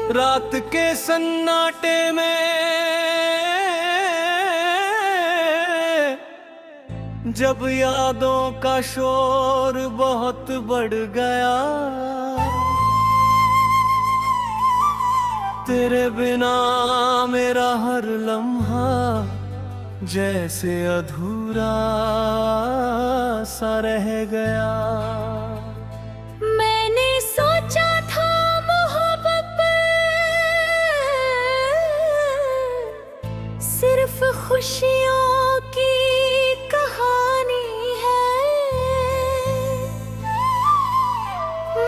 रात के सन्नाटे में जब यादों का शोर बहुत बढ़ गया, तेरे बिना मेरा हर लम्हा जैसे अधूरा सा रह गया। मैंने सोचा था मोहब्बत सिर्फ खुशियों की कहानी है,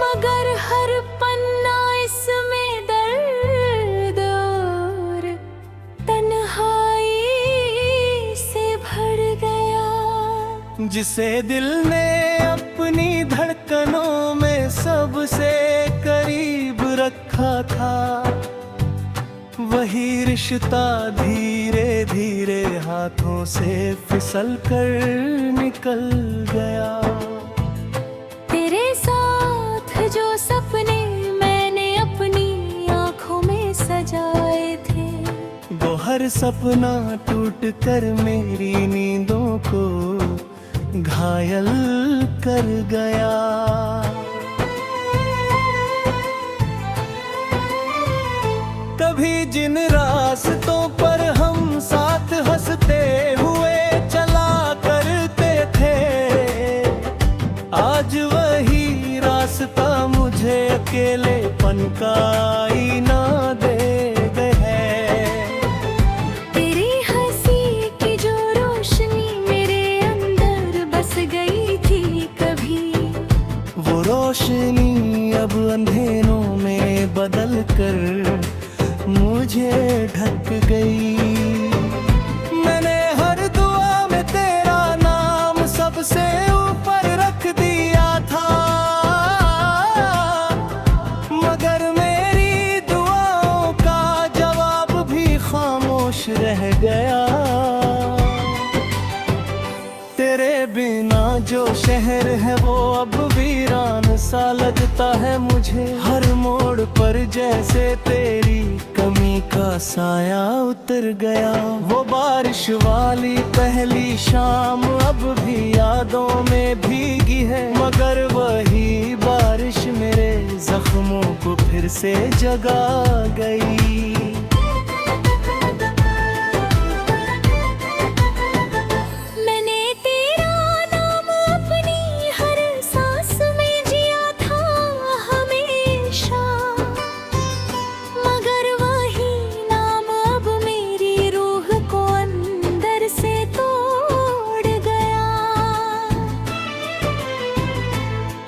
मगर हर पन्ना इसमें दर्द और तन्हाई से भर गया। जिसे दिल ने अपनी धड़कनों में सबसे करीब रखा था, वही रिश्ता धीरे धीरे हाथों से फिसल कर निकल गया। तेरे साथ जो सपने मैंने अपनी आंखों में सजाए थे, वो हर सपना टूट कर मेरी नींदों को घायल कर गया। कभी जिन रास्तों पर हम साथ हंसते हुए चला करते थे, आज वही रास्ता मुझे अकेलेपन का आईना दे गए। तेरी हंसी की जो रोशनी मेरे अंदर बस गई थी कभी, वो रोशनी अब अंधेरों में बदल कर मुझे ढक गई। मैंने हर दुआ में तेरा नाम सबसे ऊपर रख दिया था, मगर मेरी दुआओं का जवाब भी खामोश रह गया। तेरे बिना जो शहर है वो अब वीरान सा लगता है मुझे। हर मोड़ पर जैसे तेरी कमी का साया उतर गया। वो बारिश वाली पहली शाम अब भी यादों में भीगी है, मगर वही बारिश मेरे जख्मों को फिर से जगा गई।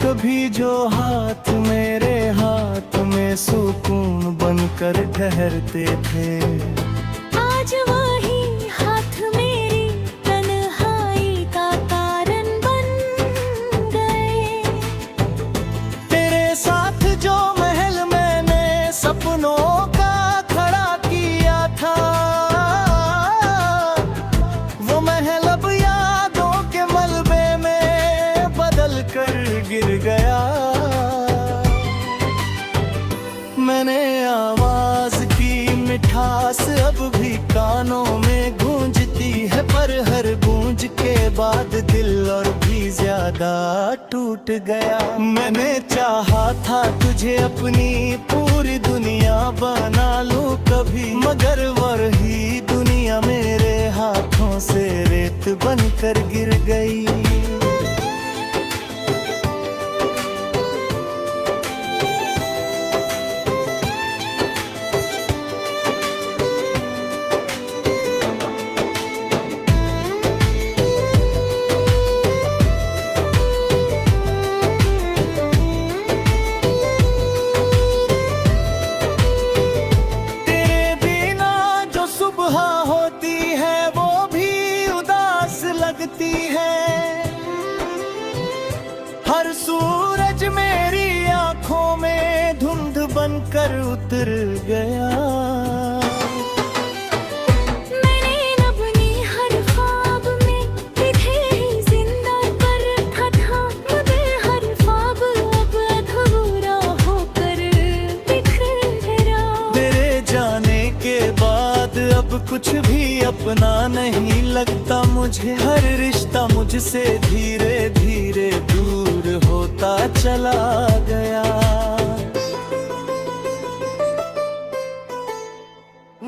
कभी जो हाथ मेरे हाथ में सुकून बनकर ठहरते थे, आज वही हाथ मेरी तन्हाई का कारण बन गए। तेरे साथ जो महल मैंने सपनों का खड़ा किया था, वो महल अब यादों के मलबे में बदल कर गिर गया। मैंने आवाज की मिठास अब भी कानों में गूंजती है, पर हर गूंज के बाद दिल और भी ज्यादा टूट गया। मैंने चाहा था तुझे अपनी पूरी दुनिया बना लूं कभी, मगर वही दुनिया मेरे हाथों से रेत बनकर गिर गई। लगती है हर सूरज मेरी आंखों में धुंध बनकर उतर गया। मैंने अपनी हर ख्वाब में तुझे ही जिंदा कर रखा था, मगर हर ख्वाब अब अधूरा होकर बिखरा। भी अपना नहीं लगता मुझे, हर रिश्ता मुझसे धीरे धीरे दूर होता चला गया।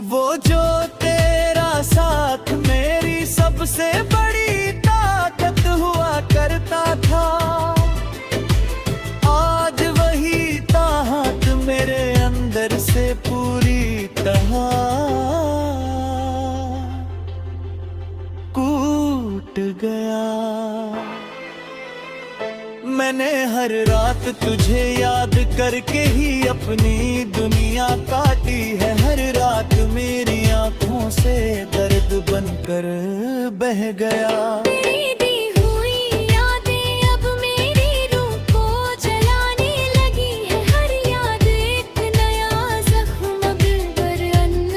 वो जो तेरा साथ मेरी सबसे बड़ी ताकत हुआ करता था, आज वही ताकत मेरे अंदर से पूरी तरह टूट गया। मैंने हर रात तुझे याद करके ही अपनी दुनिया काटी है, हर रात मेरी आंखों से दर्द बनकर बह गया। तेरी दी हुई यादें अब मेरी रूह को जलाने लगी है, हर याद एक नया जख्म पर अन्न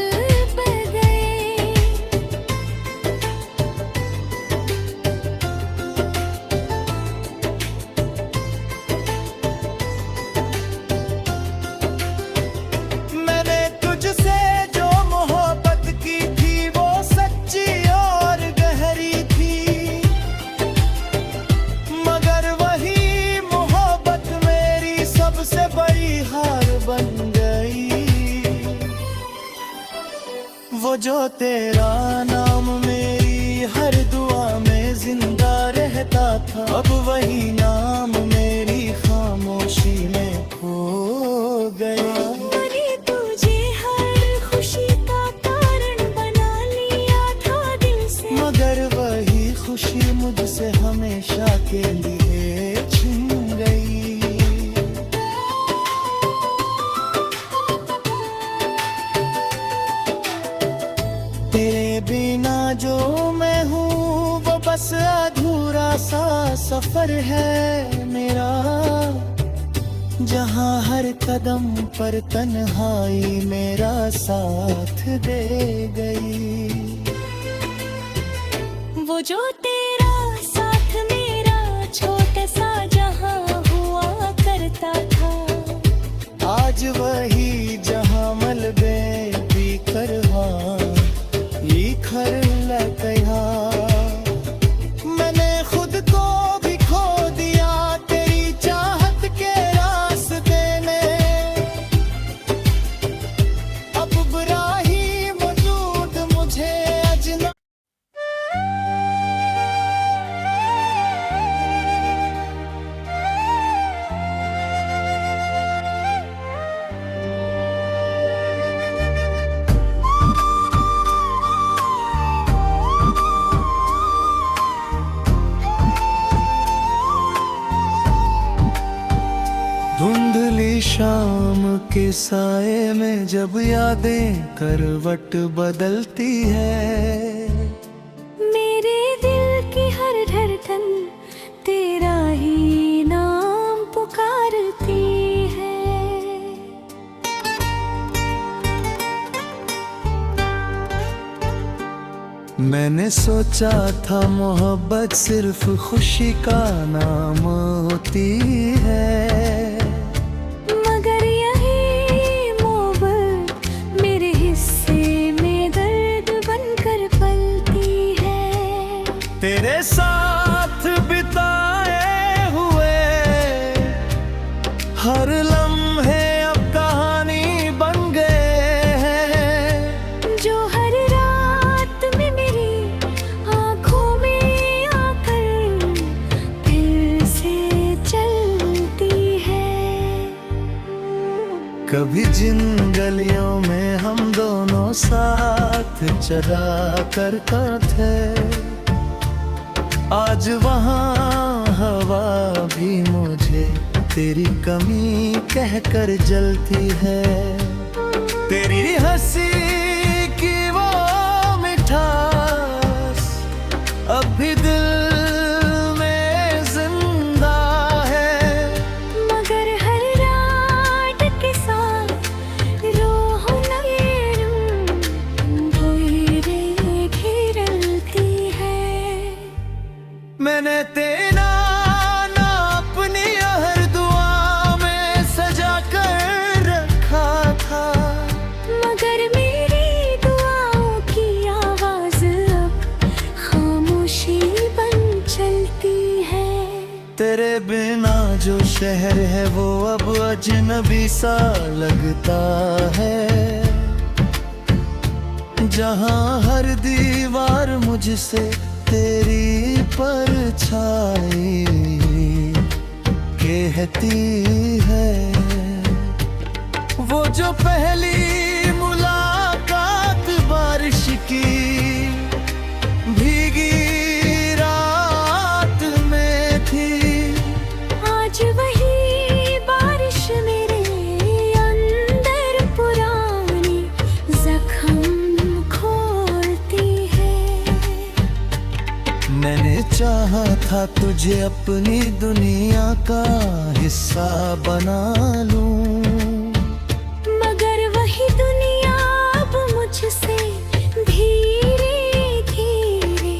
बह गए। मैंने तुझसे जो मोहब्बत की थी वो सच्ची और गहरी थी, मगर वही मोहब्बत मेरी सबसे बड़ी हार बन गई। वो जो तेरा नाम मेरी हर दुआ में जिंदा रहता था, अब वही नाम मेरी खामोशी में खो गया। मैंने तुझे हर खुशी का कारण बना लिया था दिल से, मगर वही खुशी मुझसे हमेशा के लिए छिन गई। तेरे बिना जो मैं हूँ वो बस अधूरा सा सफर है मेरा, जहाँ हर कदम पर तन्हाई मेरा साथ दे गई। वो जो तेरा साथ मेरा छोटा सा जहां हुआ करता था, आज वही जहाँ मलबे बिखर खर लगा। मैंने खुद को भी खो दिया तेरी चाहत के रास्ते में, अब बुरा ही मौजूद मुझे अजना। धुंधली शाम के साए में जब यादें करवट बदलती है, मेरे दिल की हर धड़कन तेरा ही नाम पुकारती है। मैंने सोचा था मोहब्बत सिर्फ खुशी का नाम होती है, मगर यही मोहब्बत मेरे हिस्से में दर्द बनकर पलती है। तेरे साथ बिताए हुए हर लम्हे अब कहानी बन गए हैं, जो हर रात में मेरी आंखों में आकर फिर से चलती है। कभी जिन गलियों में हम दोनों साथ चला करते थे, आज वहाँ हवा भी मुझे तेरी कमी कहकर जलती है। तेरी हंसी की वो मिठास अब भी दिल में जिंदा है, मगर हर रात के साथ रोह घेरती है। मैंने तेरा नाम अपनी हर दुआ में सजा कर रखा था, मगर मैं तेरे बिना जो शहर है वो अब अजनबी सा लगता है, जहाँ हर दीवार मुझसे तेरी परछाई कहती है। वो जो पहली मुलाकात बारिश की भीगी रात में थी, आज वही बारिश मेरे अंदर पुरानी जख्म खोलती है। मैंने चाहा था तुझे अपनी दुनिया का हिस्सा बना लूं, मगर वही दुनिया अब मुझसे धीरे धीरे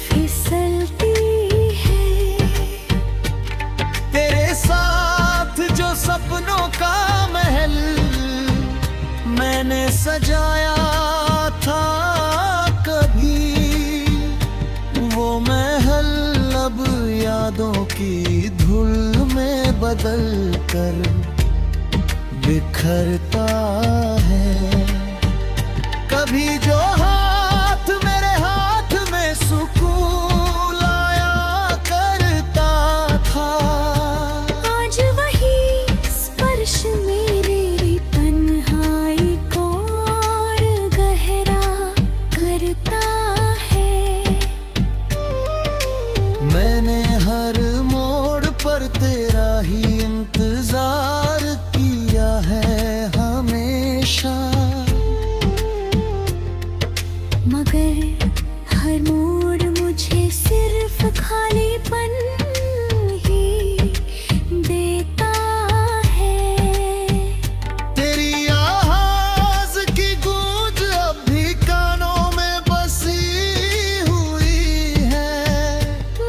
फिसलती है। तेरे साथ जो सपनों का महल मैंने सजाया था कभी, वो महल अब यादों की धूल में बदल कर बिखरता है। कभी जो हाथ मेरे हाथ में सुकून लाया करता था, आज वही स्पर्श मेरे तन्हाई को और गहरा करता है। मैंने हर मोड़ पर तेरा ही इंतजार किया है हमेशा, मगर हर मोड़ मुझे सिर्फ खालीपन ही देता है। तेरी आवाज की गूंज अब भी कानों में बसी हुई है,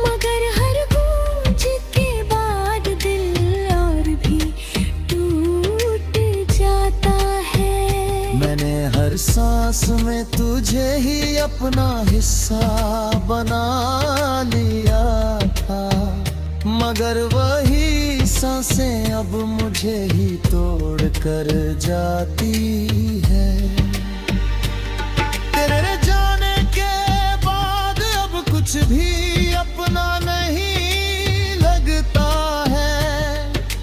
मगर हर गूंज के बाद दिल और भी टूट जाता है। मैंने हर सांस में तुझे ही अपना हिस्सा बना लिया था, मगर वही सांसें अब मुझे ही तोड़ कर जाती है। तेरे जाने के बाद अब कुछ भी अपना नहीं लगता है,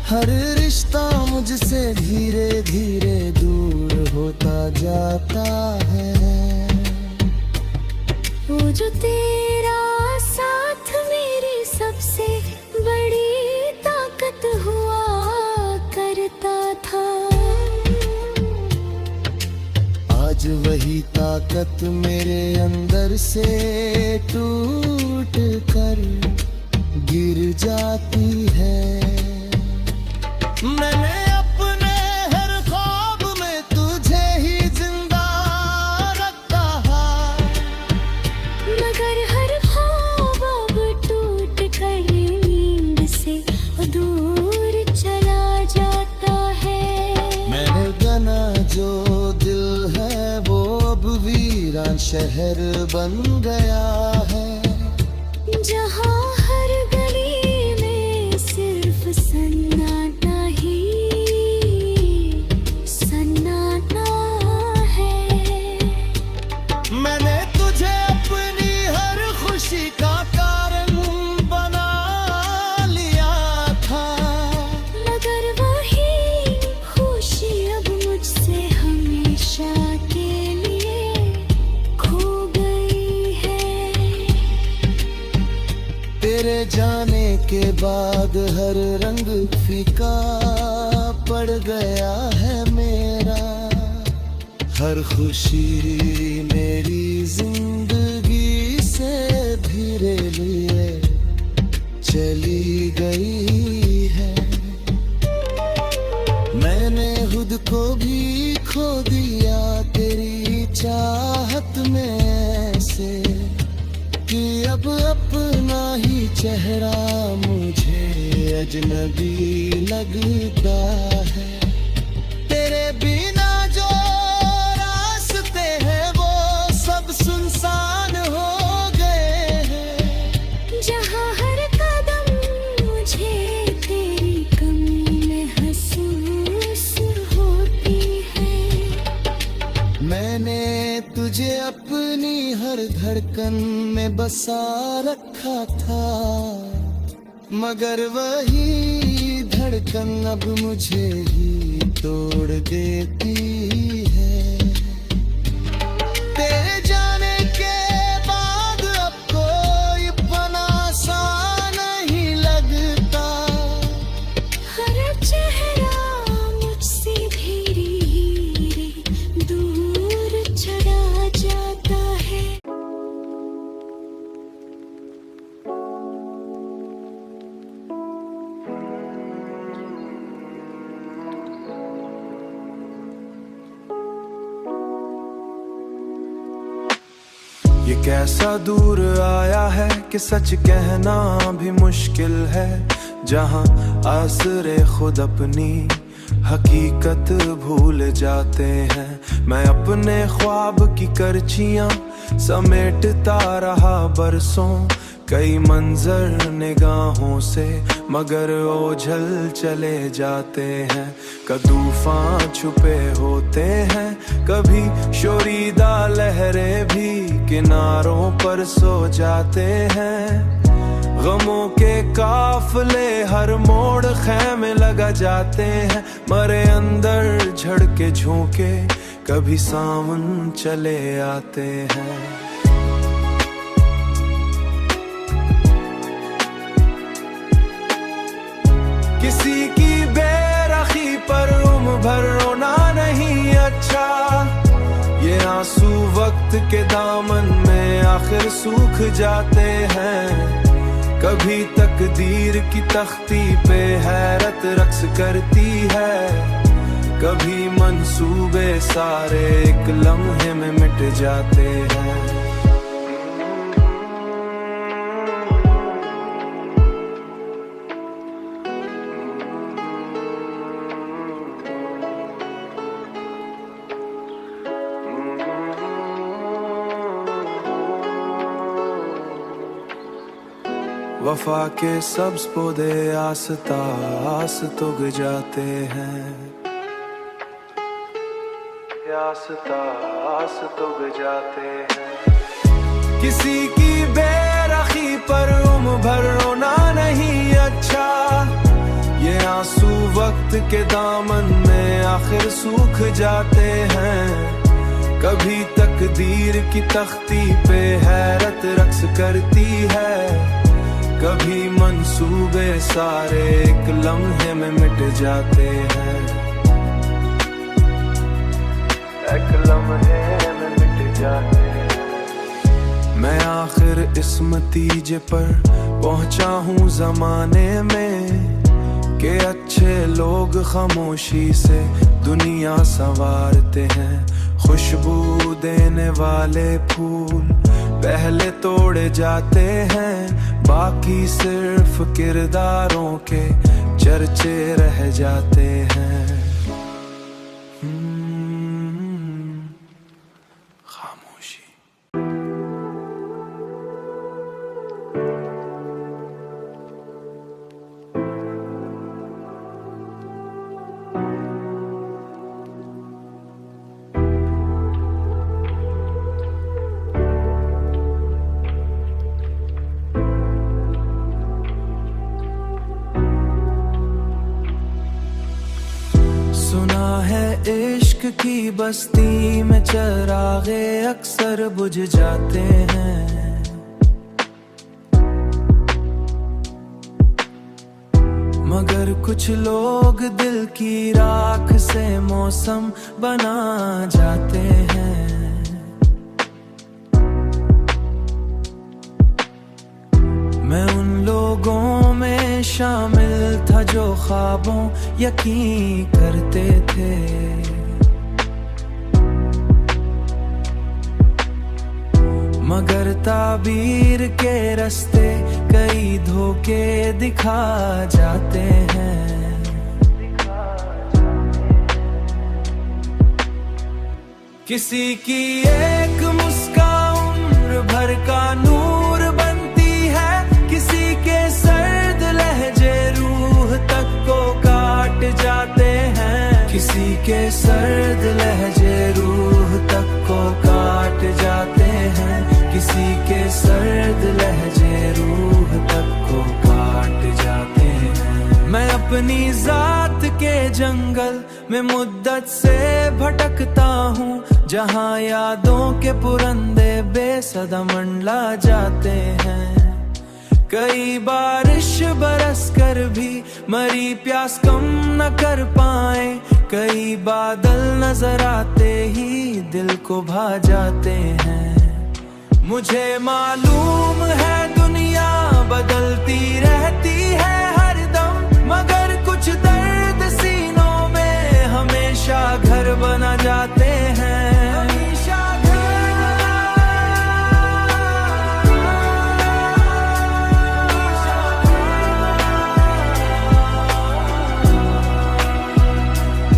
हर रिश्ता मुझसे धीरे धीरे दूर होता जाता है। वो जो तेरा साथ मेरी सबसे बड़ी ताकत हुआ करता था, आज वही ताकत मेरे अंदर से टूट कर गिर जाती है। मैंने अपने हर ख्वाब में तुझे ही जिंदा रखा, मगर हर ख्वाब अब टूट कर नींद से दूर चला जाता है। मैंने गना जो दिल है वो अब वीरान शहर बन गया है, जहाँ हर गली में सिर्फ सन्नाटा ही सन्नाटा है। मैंने तुझे अपनी हर खुशी का कारण बना लिया था, मगर वही खुशी अब मुझसे हमेशा के लिए खो गई है। तेरे जाने के बाद हर रंग फीका पड़ गया है मेरा, हर खुशी मेरी जिंदगी से धीरे लिए चली गई है। मैंने खुद को भी खो दिया तेरी चाहत में ऐसे, कि अब अपना ही चेहरा मुझे अजनबी लगता है। तेरे बिना जो रास्ते हैं वो सब सुनसान हो गए हैं, जहाँ हर कदम तुझे अपनी हर धड़कन में बसा रखा था, मगर वही धड़कन अब मुझे ही तोड़ देती है। तेरे जाने के बाद अब कोई पना सा नहीं लगता, हर चेहरा मुझसे धीरे धीरे दूर चला जाता है। ये कैसा दूर आया है कि सच कहना भी मुश्किल है, जहां आसरे खुद अपनी हकीकत भूल जाते हैं। मैं अपने ख्वाब की करचियां समेटता रहा बरसों, कई मंजर निगाहों से मगर ओझल चले जाते हैं। कदूफां छुपे होते हैं, कभी शोरीदा लहरें भी किनारों पर सो जाते हैं। गमों के काफले हर मोड़ खैमे लगा जाते हैं, मरे अंदर झड़के झोंके कभी सावन चले आते हैं। किसी की बेरखी पर उम्र भर रोना नहीं अच्छा, ये आंसू वक्त के दामन में आखिर सूख जाते हैं। कभी तकदीर की तख्ती पे हैरत रक्स करती है, कभी मंसूबे सारे एक लम्हे में मिट जाते हैं। वफा के सब्ज पौधे आस्ता आस्त उग जाते हैं, आस्ता आस्त उग जाते हैं। किसी की बेरखी पर उम्र भर रोना नहीं अच्छा, ये आंसू वक्त के दामन में आखिर सूख जाते हैं। कभी तकदीर की तख्ती पे हैरत रक्स करती है, कभी मंसूबे सारे एक लम्हे में मिट जाते हैं, एक लम्हे में मिट जाते हैं। मैं आखिर इस नतीजे पर पहुंचा हूँ जमाने में कि अच्छे लोग खामोशी से दुनिया संवारते हैं। खुशबू देने वाले फूल पहले तोड़े जाते हैं, बाकी सिर्फ किरदारों के चर्चे रह जाते हैं। खामोशी। सुना है इश्क की बस्ती में चरागे अक्सर बुझ जाते हैं, मगर कुछ लोग दिल की राख से मौसम बना जाते हैं। मैं उन लोगों में शामिल था जो ख्वाबों यकीन करते थे, मगर ताबीर के रास्ते कई धोखे दिखा जाते हैं। किसी की एक मुस्कान उम्र भर का नूर बनती है, किसी के सर्द लहजे रूह तक को काट जाते हैं, किसी के सर्द लहजे रूह तक को काट किसी के सर्द लहजे रूह तक को काट जाते हैं। मैं अपनी जात के जंगल में मुद्दत से भटकता हूँ, जहाँ यादों के पुरंदे बेसदा मंडला जाते हैं। कई बारिश बरस कर भी मरी प्यास कम न कर पाए, कई बादल नजर आते ही दिल को भा जाते हैं। मुझे मालूम है दुनिया बदलती रहती है हरदम, मगर कुछ दर्द सीनों में हमेशा घर बना जाते हैं।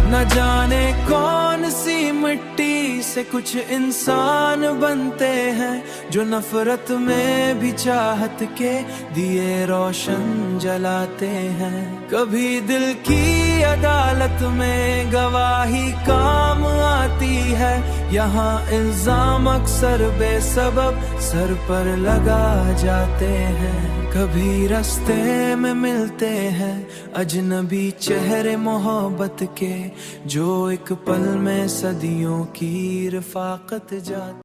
न जाने कौन सी मिट्टी से कुछ इंसान बनते हैं, जो नफरत में भी चाहत के दिए रोशन जलाते हैं। कभी दिल की अदालत में गवाही काम आती है, यहाँ इल्जाम अक्सर बेसबब सर पर लगा जाते हैं। कभी रास्ते में मिलते हैं अजनबी चेहरे मोहब्बत के, जो एक पल में सदियों की रफाकत जाती।